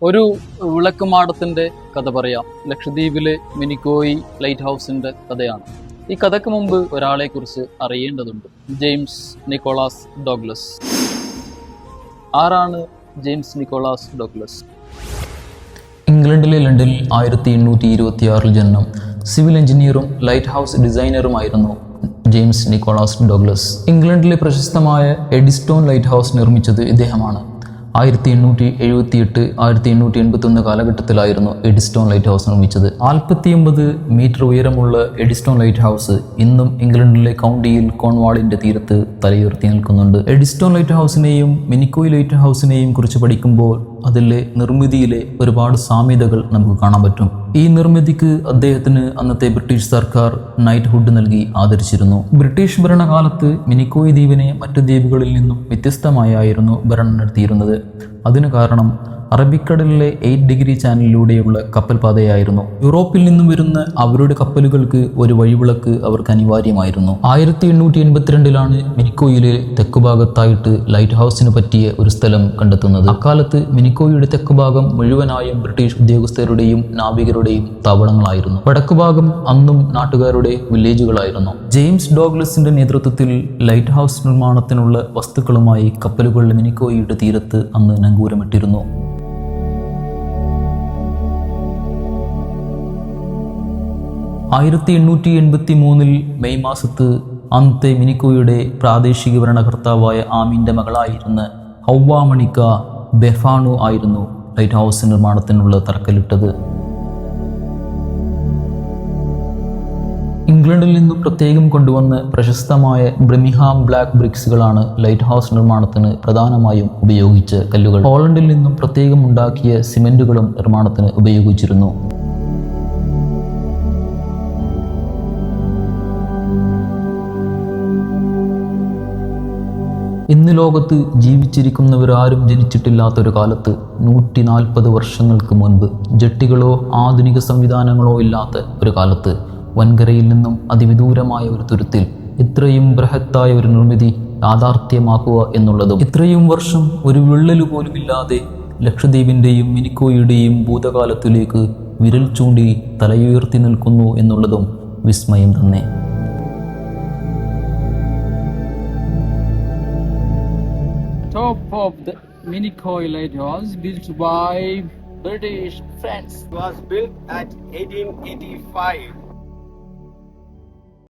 ഒരു വിളക്കുമാടത്തിൻ്റെ കഥ പറയാം. ലക്ഷദ്വീപിലെ മിനിക്കോയി ലൈറ്റ് ഹൗസിൻ്റെ കഥയാണ്. ഈ കഥയ്ക്ക് മുമ്പ് ഒരാളെക്കുറിച്ച് അറിയേണ്ടതുണ്ട്. James Nicholas Douglas. ആരാണ് ജെയിംസ് നിക്കോളാസ് ഡോഗ്ലസ്? ഇംഗ്ലണ്ടിലെ ലണ്ടനിൽ 1826 ജനനം. സിവിൽ എഞ്ചിനീയറും ലൈറ്റ് ഹൗസ് ഡിസൈനറുമായിരുന്നു ജെയിംസ് നിക്കോളാസ് ഡോഗ്ലസ്. ഇംഗ്ലണ്ടിലെ പ്രശസ്തമായ എഡിസ്റ്റോൺ ലൈറ്റ് ഹൗസ് നിർമ്മിച്ചത് ഇദ്ദേഹമാണ്. 1878-1881 കാലഘട്ടത്തിലായിരുന്നു എഡിസ്റ്റോൺ ലൈറ്റ് ഹൗസ് നിർമ്മിച്ചത്. 49 മീറ്റർ ഉയരമുള്ള എഡിസ്റ്റോൺ ലൈറ്റ് ഹൗസ് ഇന്നും ഇംഗ്ലണ്ടിലെ കൗണ്ടിയിൽ കോൺവാളിന്റെ തീരത്ത് തലയുയർത്തി നിൽക്കുന്നുണ്ട്. എഡിസ്റ്റോൺ ലൈറ്റ് ഹൗസിനെയും മിനിക്കോയ് ലൈറ്റ് ഹൗസിനെയും കുറിച്ച് പഠിക്കുമ്പോൾ അതിലെ നിർമ്മിതിയിലെ ഒരുപാട് സാമ്യതകൾ നമുക്ക് കാണാൻ പറ്റും. ഈ നിർമ്മിതിക്ക് അദ്ദേഹത്തിന് അന്നത്തെ ബ്രിട്ടീഷ് സർക്കാർ നൈറ്റ്ഹുഡ് നൽകി ആദരിച്ചിരുന്നു. ബ്രിട്ടീഷ് ഭരണകാലത്ത് മിനിക്കോയ് ദ്വീപിനെ മറ്റു ദ്വീപുകളിൽ നിന്നും വ്യത്യസ്തമായായിരുന്നു ഭരണം നടത്തിയിരുന്നത്. അതിനു കാരണം അറബിക്കടലിലെ 8 ഡിഗ്രി ചാനലിലൂടെയുള്ള കപ്പൽ പാതയായിരുന്നു. യൂറോപ്പിൽ നിന്നും വരുന്ന അവരുടെ കപ്പലുകൾക്ക് ഒരു വഴിവിളക്ക് അവർക്ക് അനിവാര്യമായിരുന്നു. 1882 മിനിക്കോയിലെ തെക്കുഭാഗത്തായിട്ട് ലൈറ്റ് ഹൗസിന് പറ്റിയ ഒരു സ്ഥലം കണ്ടെത്തുന്നത്. അക്കാലത്ത് മിനിക്കോയുടെ തെക്കുഭാഗം മുഴുവനായും ബ്രിട്ടീഷ് ഉദ്യോഗസ്ഥരുടെയും നാവികരുടെയും താവളങ്ങളായിരുന്നു. വടക്കുഭാഗം അന്നും നാട്ടുകാരുടെ വില്ലേജുകളായിരുന്നു. ജെയിംസ് ഡോഗ്ലസിന്റെ നേതൃത്വത്തിൽ ലൈറ്റ് ഹൗസ് നിർമ്മാണത്തിനുള്ള വസ്തുക്കളുമായി കപ്പലുകൾ മിനിക്കോയുടെ തീരത്ത് അന്ന് നങ്കൂരമിട്ടിരുന്നു. 1883 മെയ് മാസത്ത് അന്നത്തെ മിനിക്കോയുടെ പ്രാദേശിക ഭരണകർത്താവായ ആമീൻ്റെ മകളായിരുന്ന ഹൗവ മണിക്ക ബെഫാണു ആയിരുന്നു ലൈറ്റ് ഹൗസ് നിർമ്മാണത്തിനുള്ള തറക്കല്ലിട്ടത്. ഇംഗ്ലണ്ടിൽ നിന്നും പ്രത്യേകം കൊണ്ടുവന്ന പ്രശസ്തമായ ബ്രിമിഹാം ബ്ലാക്ക് ബ്രിക്സുകളാണ് ലൈറ്റ് ഹൗസ് നിർമ്മാണത്തിന് പ്രധാനമായും ഉപയോഗിച്ച കല്ലുകൾ. ഹോളണ്ടിൽ നിന്നും പ്രത്യേകം ഉണ്ടാക്കിയ സിമെന്റുകളും നിർമ്മാണത്തിന് ഉപയോഗിച്ചിരുന്നു. ഇന്ന് ലോകത്ത് ജീവിച്ചിരിക്കുന്നവരാരും ജനിച്ചിട്ടില്ലാത്തൊരു കാലത്ത് 140 വർഷങ്ങൾക്ക് മുൻപ് ജെട്ടികളോ ആധുനിക സംവിധാനങ്ങളോ ഇല്ലാത്ത ഒരു കാലത്ത് വൻകരയിൽ നിന്നും അതിവിദൂരമായ ഒരു തുരുത്തിൽ ഇത്രയും ബൃഹത്തായ ഒരു നിർമ്മിതി യാഥാർത്ഥ്യമാക്കുക എന്നുള്ളതും, ഇത്രയും വർഷം ഒരു വിള്ളല് പോലുമില്ലാതെ ലക്ഷദ്വീപിൻ്റെയും മിനിക്കോയുടെയും ഭൂതകാലത്തിലേക്ക് വിരൽ ചൂണ്ടി തലയുയർത്തി നിൽക്കുന്നു എന്നുള്ളതും വിസ്മയം തന്നെ. Top of the Minicoy Lighthouse built by British friends. It was built at 1885.